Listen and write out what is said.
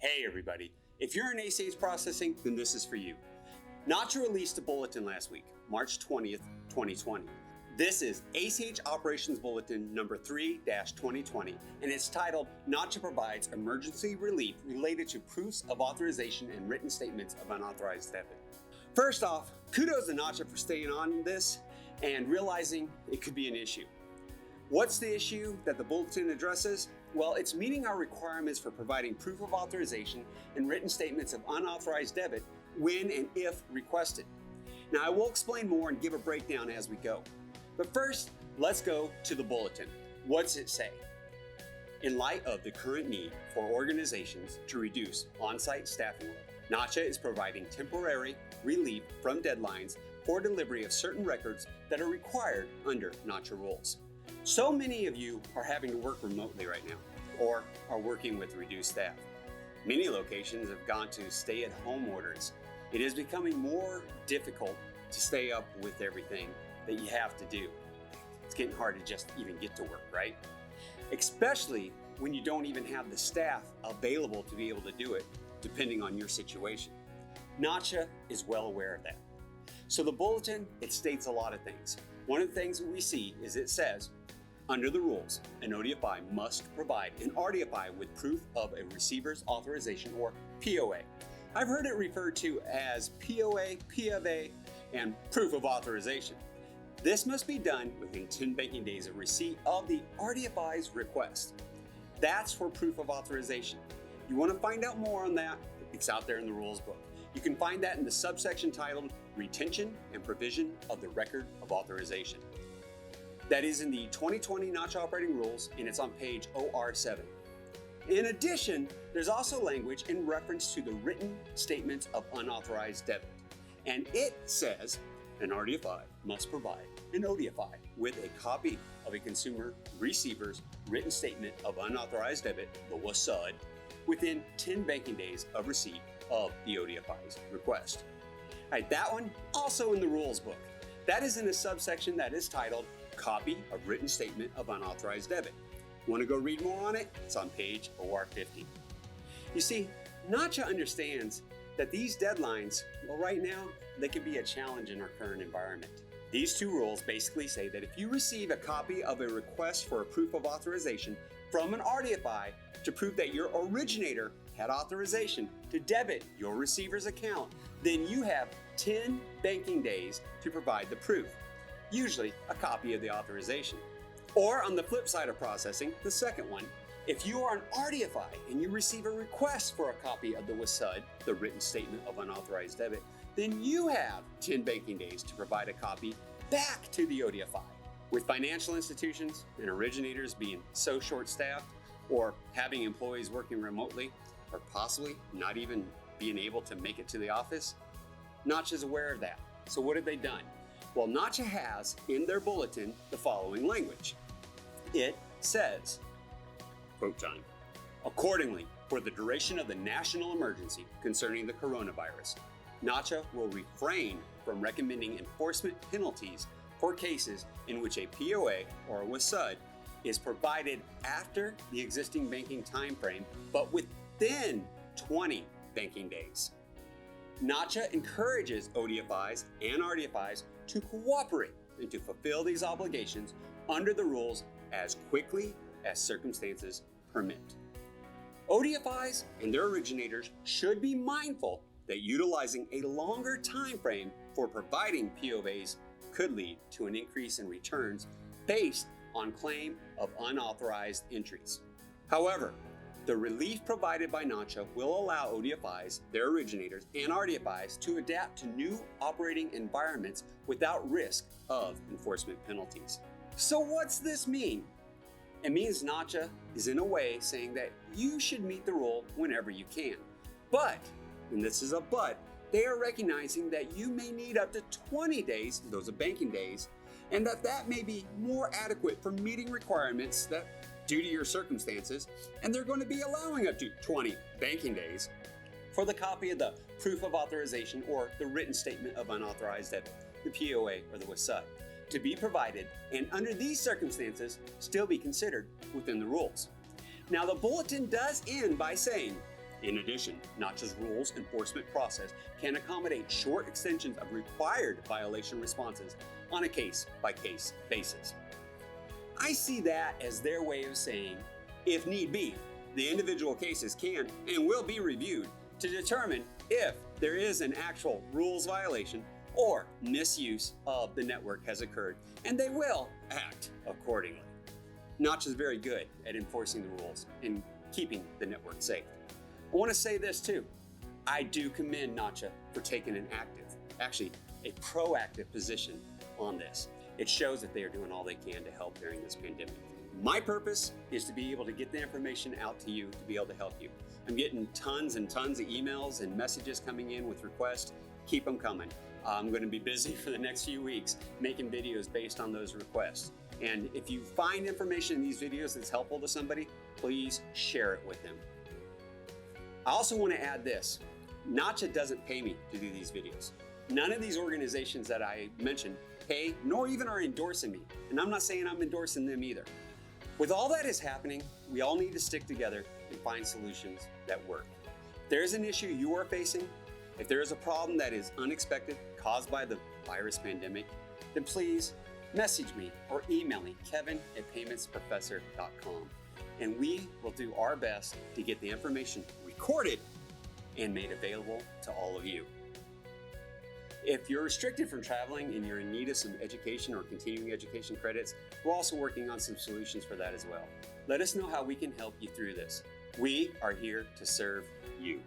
Hey everybody, if you're in ACH processing, then this is for you. Nacha released a bulletin last week, March 20th, 2020. This is ACH Operations Bulletin number 3-2020, and it's titled, Nacha Provides Emergency Relief Related to Proofs of Authorization and Written Statements of Unauthorized Debit. First off, kudos to Nacha for staying on this and realizing it could be an issue. What's the issue that the bulletin addresses? Well, it's meeting our requirements for providing proof of authorization and written statements of unauthorized debit when and if requested. Now, I will explain more and give a breakdown as we go. But first, let's go to the bulletin. What's it say? In light of the current need for organizations to reduce on-site staffing load, Nacha is providing temporary relief from deadlines for delivery of certain records that are required under Nacha rules. So many of you are having to work remotely right now, or are working with reduced staff. Many locations have gone to stay-at-home orders. It is becoming more difficult to stay up with everything that you have to do. It's getting hard to just even get to work, right? Especially when you don't even have the staff available to be able to do it, depending on your situation. Nacha is well aware of that. So the bulletin, it states a lot of things. One of the things that we see is it says, under the rules, an ODFI must provide an RDFI with proof of a receiver's authorization, or POA. I've heard it referred to as POA, POA, and proof of authorization. This must be done within 10 banking days of receipt of the RDFI's request. That's for proof of authorization. You want to find out more on that? It's out there in the rules book. You can find that in the subsection titled Retention and Provision of the Record of Authorization. That is in the 2020 Nacha Operating Rules, and it's on page OR7. In addition, there's also language in reference to the written statements of unauthorized debit. And it says, an RDFI must provide an ODFI with a copy of a consumer receiver's written statement of unauthorized debit, the WSUD, within 10 banking days of receipt of the ODFI's request. All right, that one also in the rules book. That is in a subsection that is titled Copy of Written Statement of Unauthorized Debit. Want to go read more on it? It's on page OR50. You see, Nacha understands that these deadlines, well, right now, they can be a challenge in our current environment. These two rules basically say that if you receive a copy of a request for a proof of authorization from an RDFI to prove that your originator had authorization to debit your receiver's account, then you have 10 banking days to provide the proof, usually a copy of the authorization. Or on the flip side of processing, the second one, if you are an RDFI and you receive a request for a copy of the WSUD, the written statement of unauthorized debit, then you have 10 banking days to provide a copy back to the ODFI. With financial institutions and originators being so short-staffed, or having employees working remotely, or possibly not even being able to make it to the office, Nacha is aware of that. So what have they done? Well, Nacha has in their bulletin the following language. It says, quote time, accordingly, for the duration of the national emergency concerning the coronavirus, Nacha will refrain from recommending enforcement penalties for cases in which a POA or a WSUD is provided after the existing banking time frame, but within 20 banking days. Nacha encourages ODFIs and RDFIs to cooperate and to fulfill these obligations under the rules as quickly as circumstances permit. ODFIs and their originators should be mindful that utilizing a longer time frame for providing POAs could lead to an increase in returns based on claim of unauthorized entries. However, the relief provided by Nacha will allow ODFIs, their originators, and RDFIs to adapt to new operating environments without risk of enforcement penalties. So what's this mean? It means Nacha is in a way saying that you should meet the rule whenever you can. But, and this is a but, they are recognizing that you may need up to 20 days, those are banking days, and that may be more adequate for meeting requirements that due to your circumstances, and they're going to be allowing up to 20 banking days for the copy of the proof of authorization or the written statement of unauthorized debit, the POA or the WSUD, to be provided, and under these circumstances, still be considered within the rules. Now, the bulletin does end by saying, In addition, Nacha's rules enforcement process can accommodate short extensions of required violation responses on a case-by-case basis. I see that as their way of saying, if need be, the individual cases can and will be reviewed to determine if there is an actual rules violation or misuse of the network has occurred, and they will act accordingly. Nacha is very good at enforcing the rules and keeping the network safe. I want to say this too. I do commend Nacha for taking an a proactive position on this. It shows that they are doing all they can to help during this pandemic. My purpose is to be able to get the information out to you, to be able to help you. I'm getting tons and tons of emails and messages coming in with requests. Keep them coming. I'm going to be busy for the next few weeks making videos based on those requests. And if you find information in these videos that's helpful to somebody, please share it with them. I also want to add this. Nacha doesn't pay me to do these videos. None of these organizations that I mentioned pay, nor even are endorsing me. And I'm not saying I'm endorsing them either. With all that is happening, we all need to stick together and find solutions that work. If there's an issue you are facing, if there is a problem that is unexpected caused by the virus pandemic, then please message me or email me, kevin@paymentsprofessor.com. And we will do our best to get the information recorded and made available to all of you. If you're restricted from traveling and you're in need of some education or continuing education credits, we're also working on some solutions for that as well. Let us know how we can help you through this. We are here to serve you.